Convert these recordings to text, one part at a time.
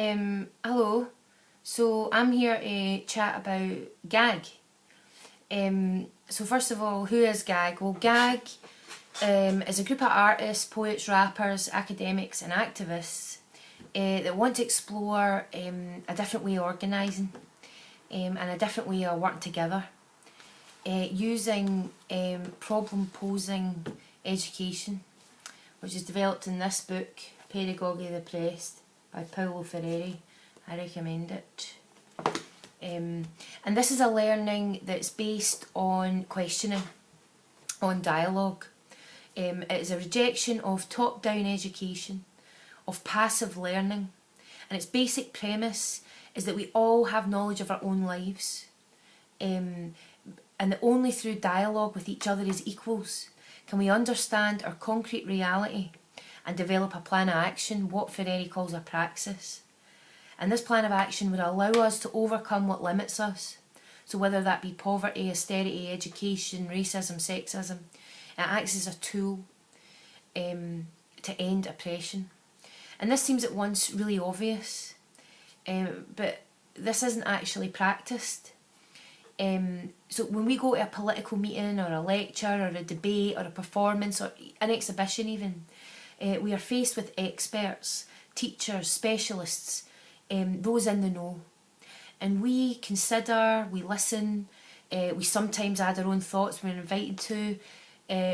Hello. So I'm here to chat about GAG. So first of all, who is GAG? Well, GAG is a group of artists, poets, rappers, academics and activists that want to explore a different way of organising and a different way of working together using problem-posing education, which is developed in this book, Pedagogy of the Oppressed, by Paulo Freire. I recommend it. And this is a learning that's based on questioning, on dialogue. It is a rejection of top-down education, of passive learning, and its basic premise is that we all have knowledge of our own lives, and that only through dialogue with each other as equals can we understand our concrete reality and develop a plan of action, what Freire calls a praxis. And this plan of action would allow us to overcome what limits us. So whether that be poverty, austerity, education, racism, sexism, it acts as a tool to end oppression. And this seems at once really obvious, but this isn't actually practiced. So when we go to a political meeting or a lecture or a debate or a performance or an exhibition even, we are faced with experts, teachers, specialists, those in the know. And we consider, we listen, we sometimes add our own thoughts when we're invited to,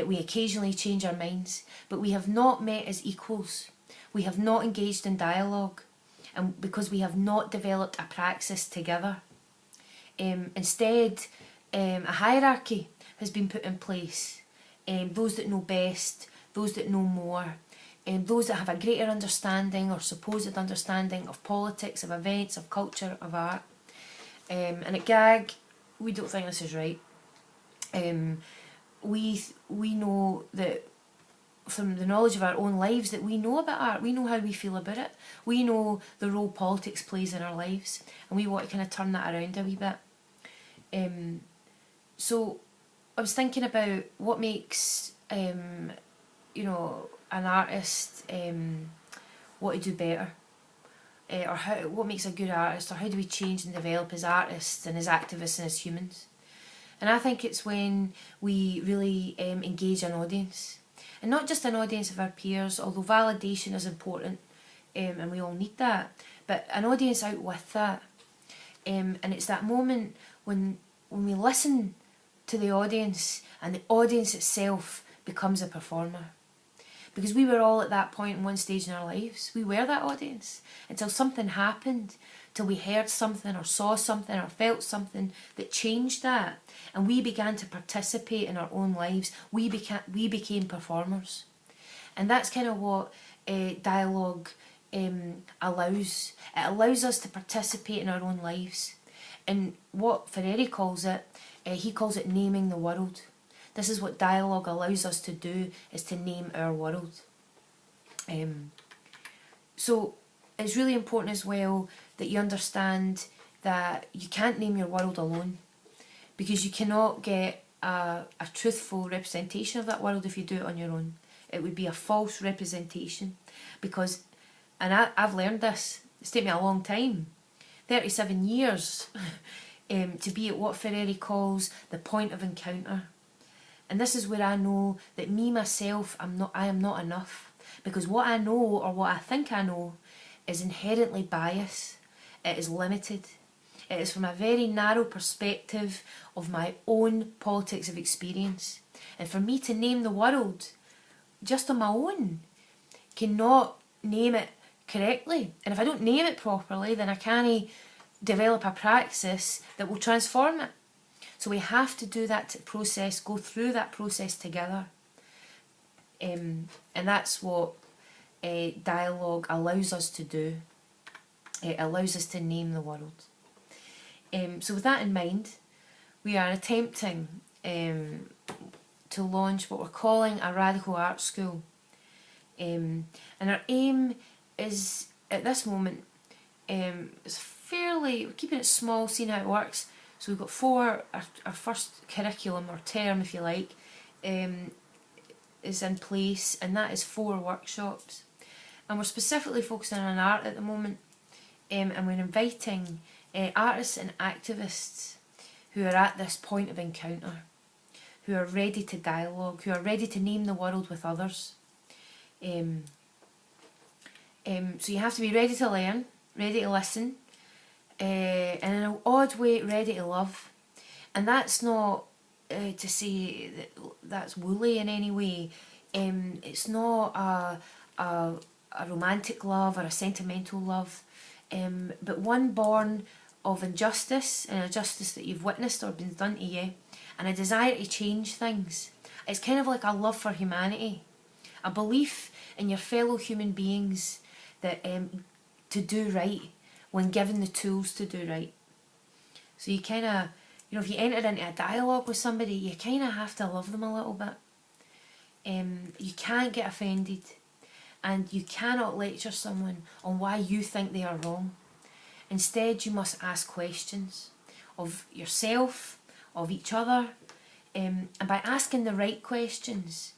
we occasionally change our minds, but we have not met as equals. We have not engaged in dialogue, and because we have not developed a praxis together. Instead, a hierarchy has been put in place. Those that know best, those that know more, those that have a greater understanding or supposed understanding of politics, of events, of culture, of art. And at GAG, we don't think this is right. We know that from the knowledge of our own lives that we know about art, we know how we feel about it, we know the role politics plays in our lives, and we want to kind of turn that around a wee bit. So I was thinking about what makes an artist want to do better, or what makes a good artist, or how do we change and develop as artists and as activists and as humans. And I think it's when we really engage an audience, and not just an audience of our peers, although validation is important and we all need that, but an audience out with that. And it's that moment when we listen to the audience and the audience itself becomes a performer. Because we were all at that point in one stage in our lives. We were that audience until something happened, till we heard something or saw something or felt something that changed that, and we began to participate in our own lives. We became performers, and that's kind of what dialogue allows. It allows us to participate in our own lives, and what Freire calls it, he calls it naming the world. This is what dialogue allows us to do, is to name our world. So it's really important as well that you understand that you can't name your world alone, because you cannot get a truthful representation of that world if you do it on your own. It would be a false representation, because, and I've learned this, it's taken me a long time, 37 years, to be at what Freire calls the point of encounter. And this is where I know that me, myself, I am not enough. Because what I know, or what I think I know, is inherently biased. It is limited. It is from a very narrow perspective of my own politics of experience. And for me to name the world, just on my own, cannot name it correctly. And if I don't name it properly, then I can't develop a praxis that will transform it. So we have to do that process, go through that process together. And that's what dialogue allows us to do. It allows us to name the world. So with that in mind, we are attempting to launch what we're calling a radical art school. And our aim is, at this moment, we're keeping it small, seeing how it works. So we've got our first curriculum, or term if you like, is in place, and that is 4 workshops. And we're specifically focusing on art at the moment, and we're inviting artists and activists who are at this point of encounter, who are ready to dialogue, who are ready to name the world with others. So you have to be ready to learn, ready to listen, and in an odd way ready to love. And that's not to say that that's woolly in any way. It's not a romantic love or a sentimental love, but one born of injustice, and a justice that you've witnessed or been done to you, and a desire to change things. It's kind of like a love for humanity, a belief in your fellow human beings that to do right when given the tools to do right. So you kind of, if you enter into a dialogue with somebody, you kind of have to love them a little bit. You can't get offended, and you cannot lecture someone on why you think they are wrong. Instead, you must ask questions of yourself, of each other, and by asking the right questions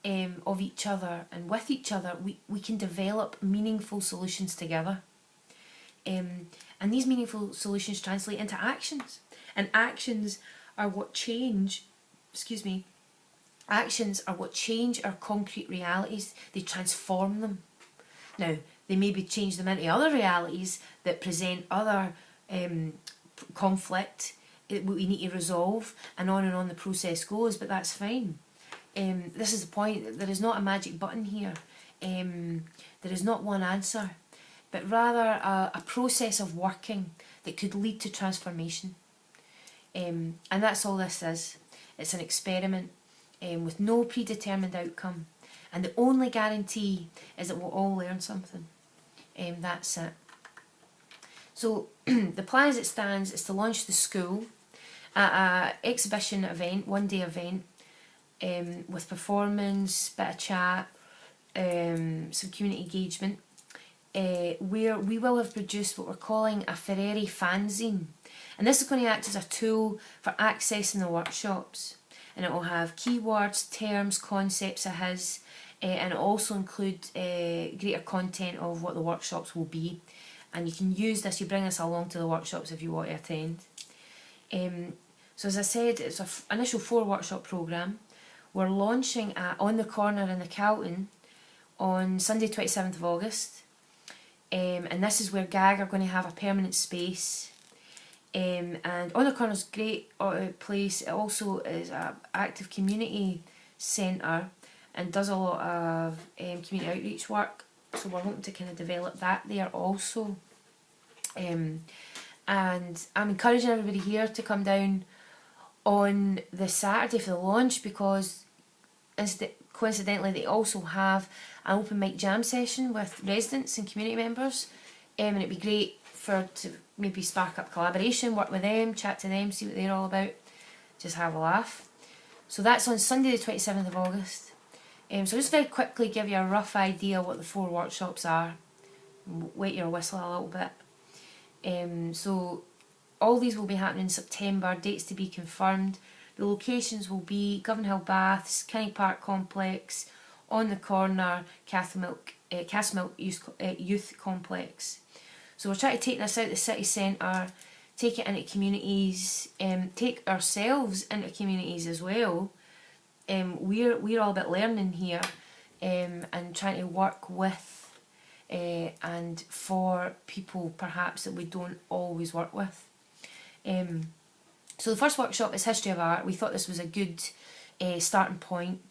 of each other and with each other, we can develop meaningful solutions together. And these meaningful solutions translate into actions. And actions are what change, actions are what change our concrete realities. They transform them. Now, they maybe change them into other realities that present other conflict that we need to resolve, and on the process goes, but that's fine. This is the point. There is not a magic button here. There is not one answer, but rather a process of working that could lead to transformation. And that's all this is. It's an experiment with no predetermined outcome. And the only guarantee is that we'll all learn something. That's it. So the plan as it stands is to launch the school at an exhibition event, one-day event, with performance, bit of chat, some community engagement, where we will have produced what we're calling a Ferreri fanzine. And this is going to act as a tool for accessing the workshops. And it will have keywords, terms, concepts of his, and it will also include greater content of what the workshops will be. And you can use this, you bring this along to the workshops if you want to attend. So as I said, it's an initial 4 workshop programme. We're launching at On the Corner in the Calton on Sunday 27th of August. And this is where GAG are going to have a permanent space. And On the Corner is a great place. It also is an active community centre and does a lot of community outreach work. So we're hoping to kind of develop that there also. And I'm encouraging everybody here to come down on the Saturday for the launch, because coincidentally they also have an open mic jam session with residents and community members, and it'd be great to maybe spark up collaboration, work with them, chat to them, see what they're all about, just have a laugh. So that's on Sunday the 27th of August. So just very quickly give you a rough idea what the 4 workshops are. Wet your whistle a little bit. So all these will be happening in September, dates to be confirmed. The locations will be Govanhill Baths, Kenny Park Complex, On the Corner, Castlemilk Youth Complex. So we're trying to take this out the city centre, take it into communities, take ourselves into communities as well. We're all about learning here, and trying to work with and for people perhaps that we don't always work with. So the first workshop is History of Art. We thought this was a good starting point,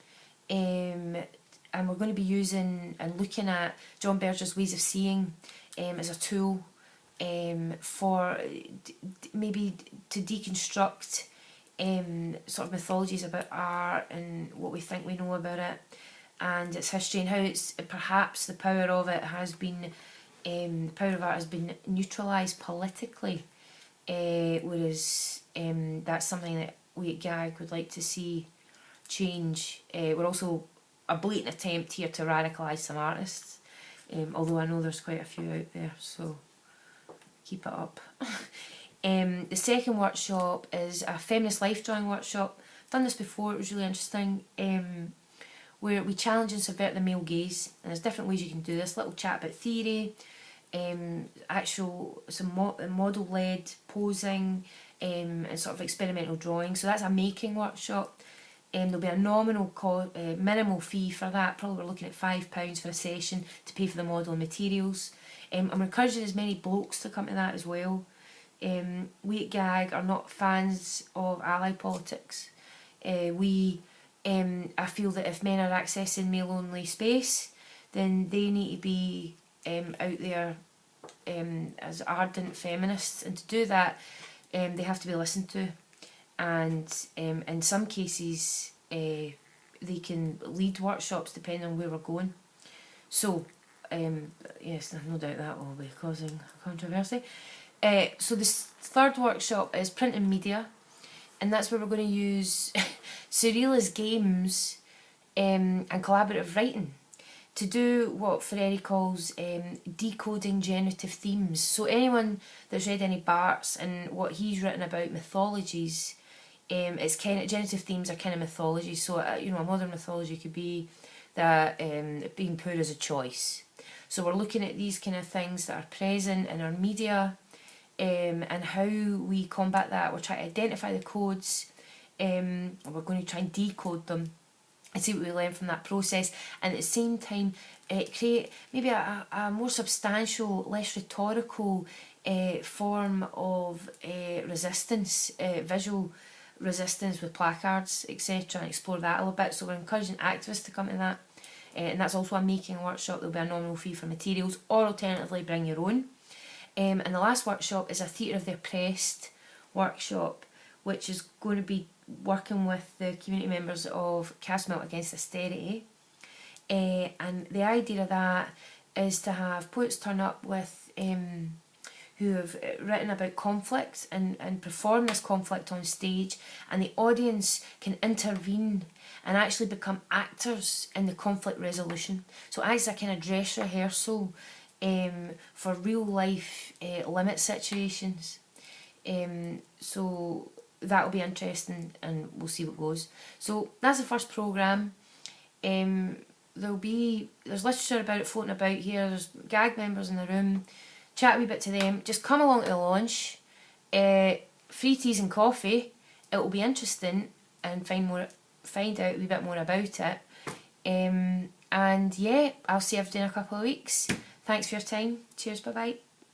and we're going to be using and looking at John Berger's Ways of Seeing as a tool for maybe to deconstruct sort of mythologies about art and what we think we know about it and its history, and how it's perhaps the power of it has been the power of art has been neutralised politically, whereas that's something that we at GAG would like to see change. We're also a blatant attempt here to radicalise some artists, although I know there's quite a few out there, so keep it up. The second workshop is a feminist life drawing workshop. I've done this before, it was really interesting, where we challenge and subvert the male gaze, and there's different ways you can do this. Little chat about theory, some model-led posing, and sort of experimental drawing. So that's a making workshop. There'll be a minimal fee for that. Probably we're looking at £5 for a session to pay for the model and materials. I'm encouraging as many blokes to come to that as well. We at GAG are not fans of ally politics. I feel that if men are accessing male-only space, then they need to be out there as ardent feminists, and to do that they have to be listened to, and in some cases they can lead workshops depending on where we're going. So yes, no doubt that will be causing controversy. So this third workshop is print and media, and that's where we're going to use surrealist games and collaborative writing to do what Ferreri calls decoding generative themes. So anyone that's read any Barthes and what he's written about mythologies, it's kind of, generative themes are kind of mythologies. So a modern mythology could be that being poor is a choice. So we're looking at these kind of things that are present in our media, and how we combat that. We're trying to identify the codes, and we're going to try and decode them and see what we learn from that process, and at the same time create maybe a more substantial, less rhetorical form of resistance, visual resistance with placards, etc., and explore that a little bit. So we're encouraging activists to come to that, and that's also a making workshop. There'll be a nominal fee for materials, or alternatively bring your own. And the last workshop is a Theatre of the Oppressed workshop, which is going to be working with the community members of Castlemilk Against Austerity. And the idea of that is to have poets turn up with who have written about conflict and perform this conflict on stage, and the audience can intervene and actually become actors in the conflict resolution. So it acts as a kind of dress rehearsal for real life limit situations. So that'll be interesting, and we'll see what goes. So that's the first programme. There's literature about it floating about here. There's GAG members in the room. Chat a wee bit to them. Just come along to the launch. Free teas and coffee. It will be interesting, and find out a wee bit more about it. And yeah, I'll see everybody in a couple of weeks. Thanks for your time. Cheers. Bye bye.